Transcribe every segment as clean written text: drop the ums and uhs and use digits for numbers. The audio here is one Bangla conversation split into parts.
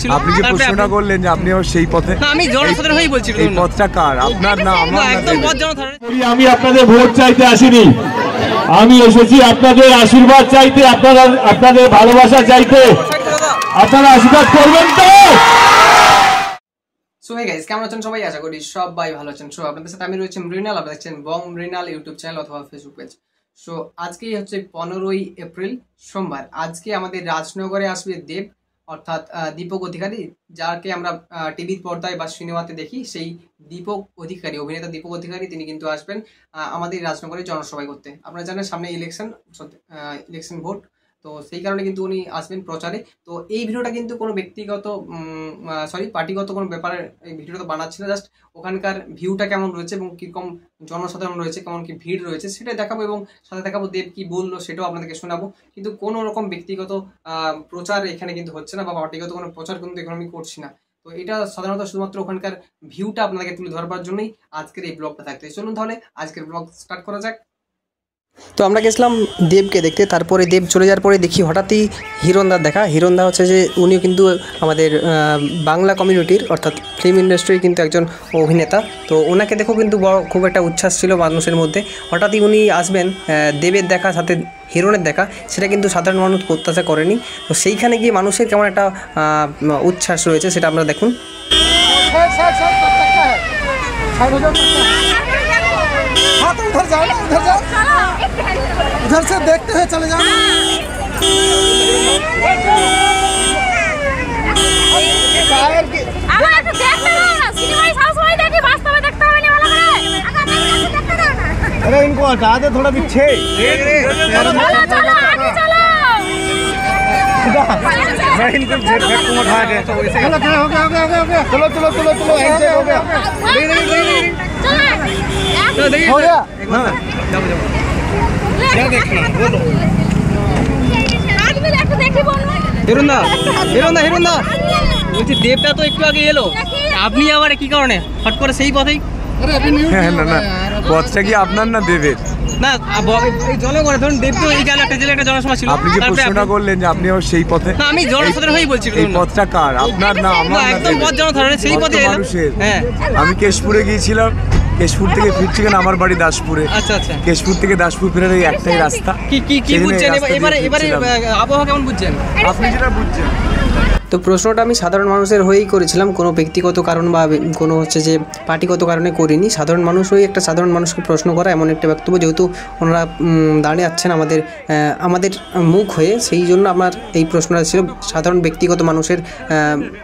ছিল। আপনি যে প্রশ্নটা করলেন যে আপনি আবার সেই পথে, না আমি জনসাধারণ হয়েই বলছি। এই পথটা কার, আপনার না আমার? একদম পথ জনসাধারণ। আমি আপনাদের ভোট চাইতে আসিনি, আমি এসেছি আপনাদের আশীর্বাদ চাইতে, আপনাদের ভালোবাসা চাইতে। আপনারা আশীর্বাদ করবেন তো? সো হে গাইস, কেমন আছেন সবাই? আশা করি সবাই ভালো আছেন। সো আপনাদের সাথে আমি রয়েছি মৃণাল, আপনারা দেখছেন বং মৃণাল ইউটিউব চ্যানেল অথবা ফেসবুক পেজ। সো আজকেই হচ্ছে 15ই এপ্রিল সোমবার। আজকে আমাদের রাজনগরে আসবে দেব, অর্থাৎ দীপক অধিকারী, যাকে আমরা টিভির পর্দায় বা সিনেমাতে দেখি। সেই দীপক অধিকারী, অভিনেতা দীপক অধিকারী, তিনি কিন্তু আসবেন আমাদের রাজনগরে জনসভায় করতে। আপনারা জানেন সামনে ইলেকশন ভোট, তো সেই কারণে কিন্তু উনি আসবেন প্রচারে। তো এই ভিডিওটা কিন্তু কোনো ব্যক্তিগত পার্টিগত কোনো ব্যাপারে এই ভিডিওটা তো বানাচ্ছি না, জাস্ট ওখানকার ভিউটা কেমন রয়েছে এবং কীরকম জনসাধারণ রয়েছে, কেমন কি ভিড় রয়েছে সেটাই দেখাবো, এবং সাথে দেখাবো দেব কি বললো সেটাও আপনাদেরকে শোনাবো। কিন্তু কোনো রকম ব্যক্তিগত প্রচার এখানে কিন্তু হচ্ছে না, বা পার্টিগত কোনো প্রচার কিন্তু এখানে আমি করছি না। তো এটা সাধারণত শুধুমাত্র ওখানকার ভিউটা আপনাদেরকে তুলে ধরবার জন্যই আজকের এই ব্লগটা থাকতে। চলুন তাহলে আজকের ব্লগ স্টার্ট করা যাক। তো আমরা গেছিলাম দেবকে দেখতে, তারপরে দেব চলে যাওয়ার পরে দেখি হঠাৎই হিরণদার দেখা। হিরণদা হচ্ছে যে উনিও কিন্তু আমাদের বাংলা কমিউনিটির অর্থাৎ ফিল্ম ইন্ডাস্ট্রির কিন্তু একজন অভিনেতা। তো ওনাকে দেখো কিন্তু খুব একটা উচ্ছ্বাস ছিল মানুষের মধ্যে। হঠাৎই উনি আসবেন, দেবের দেখা সাথে হিরণের দেখা, সেটা কিন্তু সাধারণ মানুষ প্রত্যাশা করেনি। তো সেইখানে গিয়ে মানুষের কেমন একটা উচ্ছ্বাস রয়েছে সেটা আমরা দেখুন। उधर से देखते हुए चले जाओ। अरे इनको हटा दे थोड़ा पीछे। मैं इनको उठा के चलो चलो हो गया चलो चलो चलो चलो ऐसे हो गया हो गया। हाँ क्या देखना बोलो। হিরণদা বলছি দেবটা তো একটু আগে এলো, আপনি আবার কি কারণে হট করে সেই পথেই? না পথটা কি আপনার না দেবের? না এই জনগণের ধরুন দেব তো এই গেল একটা জেলে একটা জনসভা ছিল। আপনি যে প্রশ্নটা করলেন যে আপনি আবার সেই পথে, না আমি জনসাধারণ হয়েই বলছি। এই পথটা কার, আপনার না আমার? একদম পথ জনসাধারণ, সেই পথে মানুষের। হ্যাঁ আমি কেশপুরে গিয়েছিলাম, কেশপুর থেকে ফিরছি কেন, আমার বাড়ি দাসপুরে। আচ্ছা আচ্ছা, কেশপুর থেকে দাসপুর ফেরার এই একটাই রাস্তা। কি বুঝছেন এবারে আবহাওয়া কেমন বুঝছেন আপনি যেটা বুঝছেন? তো প্রশ্নটা আমি সাধারণ মানুষের হয়েই করেছিলাম, কোনো ব্যক্তিগত কারণ বা কোনো হচ্ছে যে পার্টিগত কারণে করিনি। সাধারণ মানুষ হয়ে একটা সাধারণ মানুষকে প্রশ্ন করা এমন একটা বক্তব্য, যেহেতু ওনারা দাঁড়িয়ে আছেন আমাদের মুখ হয়ে, সেই জন্য আমার এই প্রশ্নটা ছিল সাধারণ ব্যক্তিগত মানুষের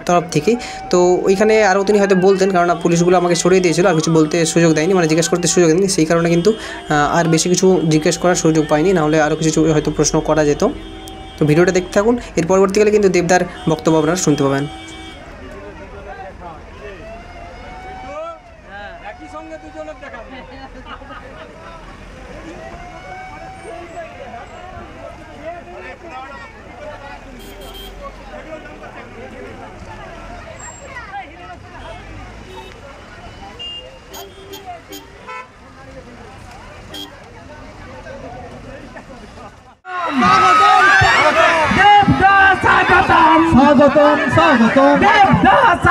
তরফ থেকে। তো ওইখানে আরও তিনি হয়তো বলতেন, কারণ পুলিশগুলো আমাকে সরিয়ে দিয়েছিল, আর কিছু বলতে সুযোগ দেয়নি, মানে জিজ্ঞেস করতে সুযোগ দেয়নি। সেই কারণে কিন্তু আর বেশি কিছু জিজ্ঞেস করার সুযোগ পাইনি, নাহলে আরও কিছু হয়তো প্রশ্ন করা যেত। তো ভিডিওটা দেখতে থাকুন, এর পরবর্তীকালে কিন্তু দেবদার বক্তব্য আপনারা শুনতে পাবেন। स्वागतम स्वागतम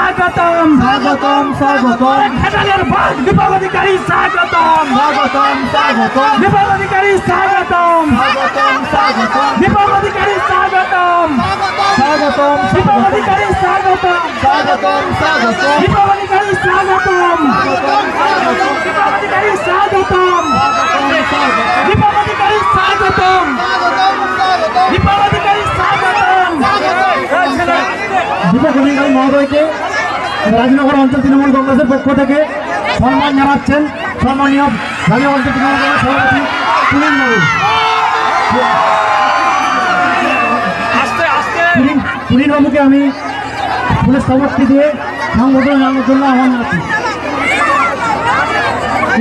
स्वागतम स्वागतम स्वागतम খেলার ভাগ দীপক অধিকারী স্বাগতম স্বাগতম স্বাগতম দীপক অধিকারী স্বাগতম স্বাগতম স্বাগতম দীপক অধিকারী স্বাগতম স্বাগতম দীপক অধিকারী স্বাগতম স্বাগতম স্বাগতম দীপক অধিকারী স্বাগতম স্বাগতম স্বাগতম দীপক অধিকারী স্বাগতম স্বাগতম দীপক অধিকারী স্বাগতম স্বাগতম স্বাগতম দীপক অধিকারী স্বাগতম দীপক অধিকারী মহোদয়কে রাজনগর অঞ্চল তৃণমূল কংগ্রেসের পক্ষ থেকে সম্মান জানাচ্ছেন সম্মানীয় রাজনগর অঞ্চল তৃণমূল কংগ্রেস সভাপতি পুলিন বাবুকে আমি ফুলের শপথটি দিয়ে সংগঠন জানানোর জন্য আহ্বান জানাচ্ছি।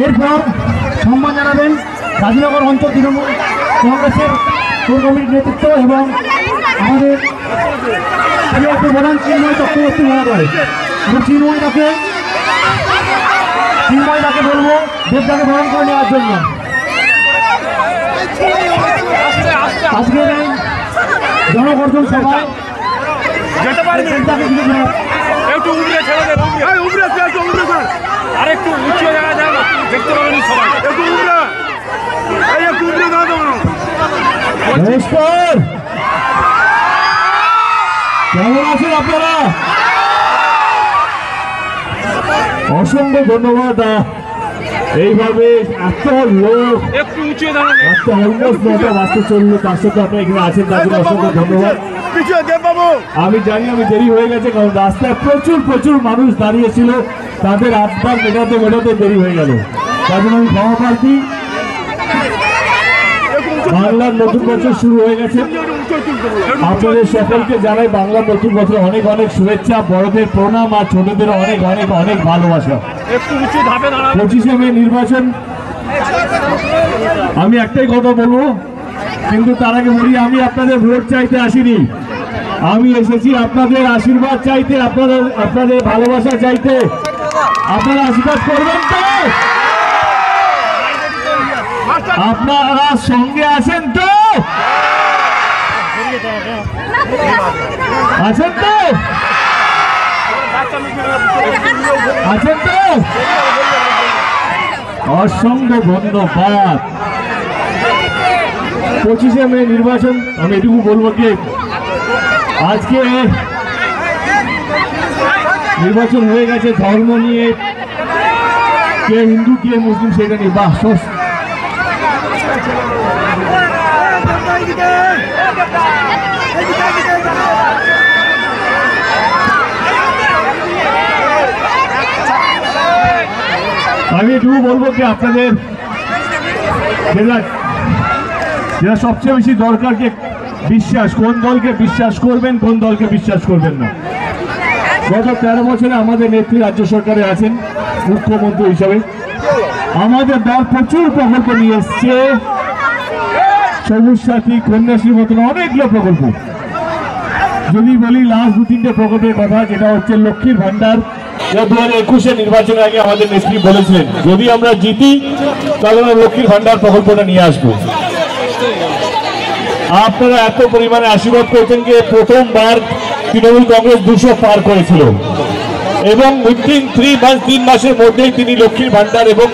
এরপর সম্মান জানাবেন রাজনগর অঞ্চল তৃণমূল কংগ্রেসের কোর কমিটির নেতৃত্ব এবং আমাদের প্রধান চিন্ময় চক্রবর্তী মহোদয়। চিন্ময়দাকে বলবো দেবদাকে বরণ করে নেওয়ার জন্য। আজকের এই জনগর্জন সভায় যেতে পারবি একটু উপরে ছেড়ে দেন উপরে আরেকটু উঁচু জায়গা যাও না দেখতে পাবেন সবাই একটু উপরে একটু উপরে দাও নমস্কার, কেমন আছেন আপনারা? অসংখ্য ধন্যবাদ। এইভাবে এত লোক একটু উঁচু দাঁড়ান আজকে অলমোস্ট 9টা বাজতে চললো, তার সাথে আপনারা এখানে আছেন তার জন্য অসংখ্য ধন্যবাদ। আমি জানি আমি দেরি হয়ে গেছে, কারণ রাস্তায় প্রচুর মানুষ দাঁড়িয়েছিল, তাদের আড্ডা মেটাতে দেরি হয়ে গেল, তার জন্য আমি ক্ষমা প্রার্থী। বাংলার নতুন বছর শুরু হয়ে গেছে, আপনাদের সকলকে জানাই বাংলার নতুন বছর অনেক শুভেচ্ছা, বড়দের প্রণাম আর ছোটদের অনেক ভালোবাসা। 25শে মে নির্বাচন, আমি একটাই কথা বলবো, কিন্তু তার আগে বলি আমি আপনাদের ভোট চাইতে আসিনি, আমি এসেছি আপনাদের আশীর্বাদ চাইতে, আপনাদের ভালোবাসা চাইতে। আপনারা আশীর্বাদ করবেন তো? আপনারা সঙ্গে আছেন তো? আছেন তো? অসংখ্য ধন্যবাদ। 25শে মে নির্বাচন, আমি এটুকু বলবো কি আজকে নির্বাচন হয়ে গেছে ধর্ম নিয়ে, কে হিন্দু কে মুসলিম সেটা নিয়ে। বাহ, আমি এটুকু বলবো কি আপনাদের যেটা সবচেয়ে বেশি দরকার কি বিশ্বাস, কোন দলকে বিশ্বাস করবেন কোন দলকে বিশ্বাস করবেন না। গত 13 বছরে আমাদের নেত্রী রাজ্য সরকারে আছেন মুখ্যমন্ত্রী হিসাবে, আমাদের দল প্রচুর প্রকল্প নিয়ে এসছে, সবুজ সাথী, কন্যাশ্রীর মতন অনেকগুলো প্রকল্প। যদি বলি লাস্ট 2-3টে প্রকল্পের কথা, যেটা হচ্ছে লক্ষ্মীর ভান্ডার, 2021-এ নির্বাচনের আগে আমাদের নেত্রী বলেছিলেন যদি আমরা জিতি তাহলে আমরা লক্ষ্মীর ভান্ডার প্রকল্পটা নিয়ে আসবো। আপনারা এত পরিমাণে আশীর্বাদ করেছেন যে প্রথমবার তৃণমূল কংগ্রেস 200 পার করেছিল, এবং উইথিন 3 মাসের মধ্যেই তিনি লক্ষ্মীর ভান্ডার এবং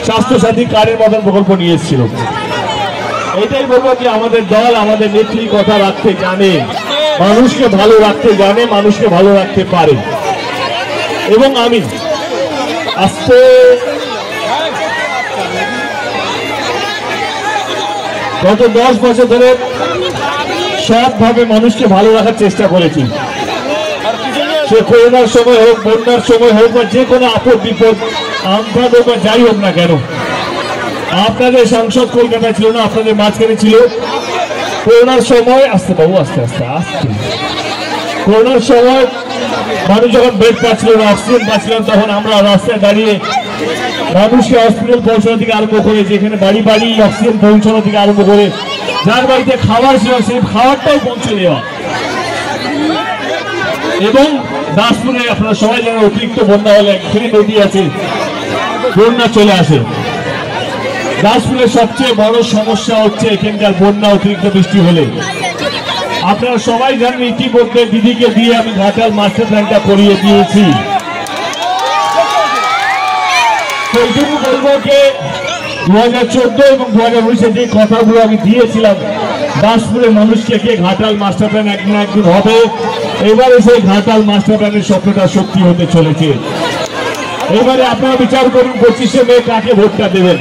স্বাস্থ্যসাথী কার্ডের মতন প্রকল্প নিয়ে এসেছিল। এটাই বলবো যে আমাদের দল, আমাদের নেত্রী কথা রাখতে জানে, মানুষকে ভালো রাখতে জানে, মানুষকে ভালো রাখতে পারে। এবং আমি আজকে গত 10 বছর ধরে সবভাবে মানুষকে ভালো রাখার চেষ্টা করেছি, সে করোনার সময় হোক, বন্যার সময় হোক, বা যে কোনো আপদ বিপদ আমফান হোক বা যাই হোক না কেন। আপনাদের সংসদ কলকাতা ছিল না, আপনাদের মাঝখানে ছিল। করোনার সময় আস্তে করোনার সময় মানুষ যখন বেড পাচ্ছিল না, অক্সিজেন পাচ্ছিল, তখন আমরা রাস্তায় দাঁড়িয়ে মানুষকে হসপিটাল পৌঁছানো থেকে আরম্ভ করে, যেখানে বাড়ি অক্সিজেন পৌঁছানো থেকে আরম্ভ করে, যার বাড়িতে খাবার ছিল সেই খাবারটাও পৌঁছে দেওয়া। এবং দাসপুরে আপনারা সবাই জানেন অতিরিক্ত বন্যা হলে এখানে নদী আছে, বন্যা চলে আসে। দাসপুরের সবচেয়ে বড় সমস্যা হচ্ছে এখানকার বন্যা, অতিরিক্ত বৃষ্টি হলে। আপনারা সবাই জানেন ইতিমধ্যে দিদিকে দিয়ে আমি ঘাটাল মাস্টার প্ল্যানটা করিয়ে দিয়েছি। এইটুকু বলবো যে 2014 এবং 2019-এ যে কথাগুলো আমি দিয়েছিলাম দাসপুরের মানুষকে, ঘাটাল মাস্টার প্ল্যান একদিন হবে, এবারে সেই ঘাটাল মাস্টার প্ল্যানের স্বপ্নটা সত্যি হতে চলেছে। এবারে আপনারা বিচার করুন 25শে মে কাকে ভোটটা দেবেন,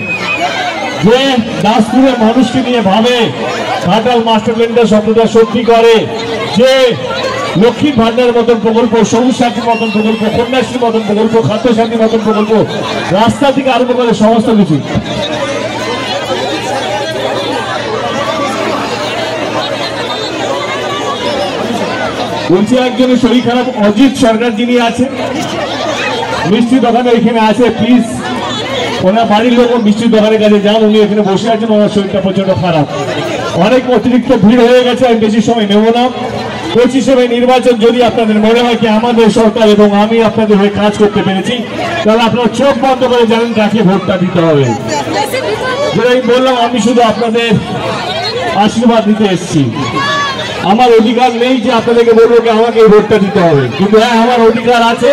যে দাসপুরের মানুষকে নিয়ে ভাবে, ঘাটাল মাস্টার প্ল্যানটা স্বপ্নটা সত্যি করে, যে লক্ষ্মীর ভান্ডারের মতন প্রকল্প, সবুজ সাথীর মতন প্রকল্প, কন্যাশ্রীর মতন প্রকল্প, খাদ্য সাথীর মতন প্রকল্প, রাস্তা থেকে আরম্ভ করে সমস্ত কিছু। বলছি একজনের শরীর খারাপ, অজিত সরকার যিনি আছে মিষ্টি দোকানে এখানে আছে, প্লিজ ওনার বাড়ির লোক মিষ্টির দোকানের কাছে যান, উনি এখানে বসে আছেন, ওনার শরীরটা প্রচন্ড খারাপ, অনেক অতিরিক্ত ভিড় হয়ে গেছে, আমি বেশি সময় নেব না। 25শে মে নির্বাচন যদি আপনাদের মনে হয় কি আমাদের সরকার এবং আমি আপনাদের হয়ে কাজ করতে পেরেছি, তাহলে আপনারা চোখ বন্ধ করে জানেন কাকে ভোটটা দিতে হবে। যেটা আমি বললাম, আমি শুধু আপনাদের আশীর্বাদ দিতে এসেছি। আমার অধিকার নেই যে আপনাদেরকে বলবো যে আমাকে এই ভোটটা দিতে হবে, কিন্তু হ্যাঁ আমার অধিকার আছে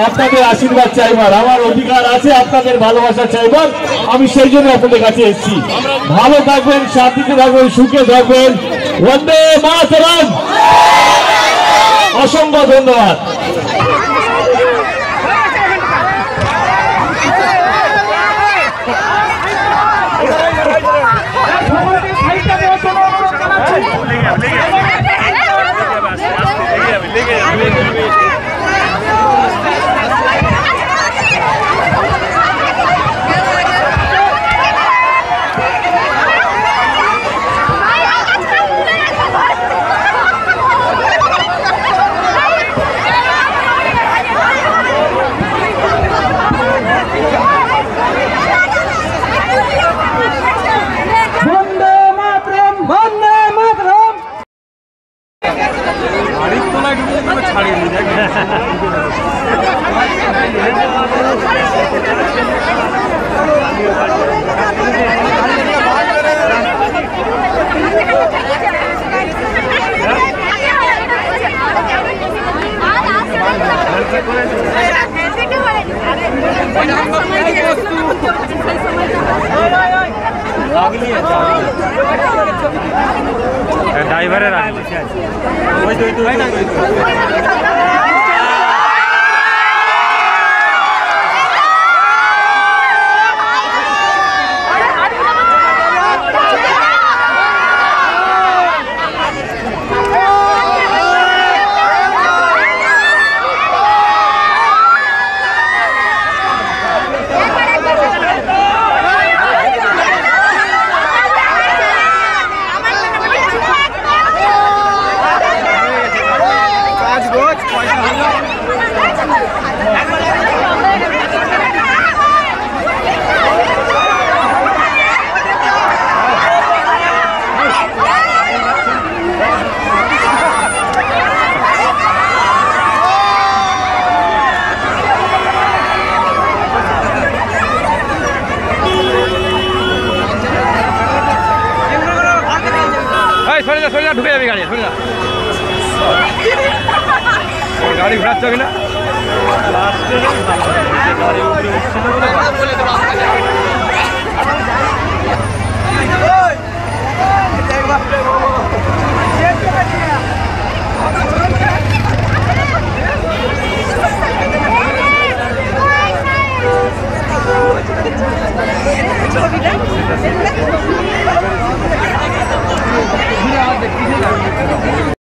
আপনাদের আশীর্বাদ চাইবার, আমার অধিকার আছে আপনাদের ভালোবাসা চাইবার। আমি সেই জন্য আপনাদের কাছে এসেছি। ভালো থাকবেন, শান্তিতে থাকবেন, সুখে থাকবেন। বন্দে মাতরম। অসংখ্য ধন্যবাদ। ড্রাইভারের সরে যা ঢুকে যাবে গাড়ি, সরে যা, গাড়ি ঘোরাচ্ছে কিনা।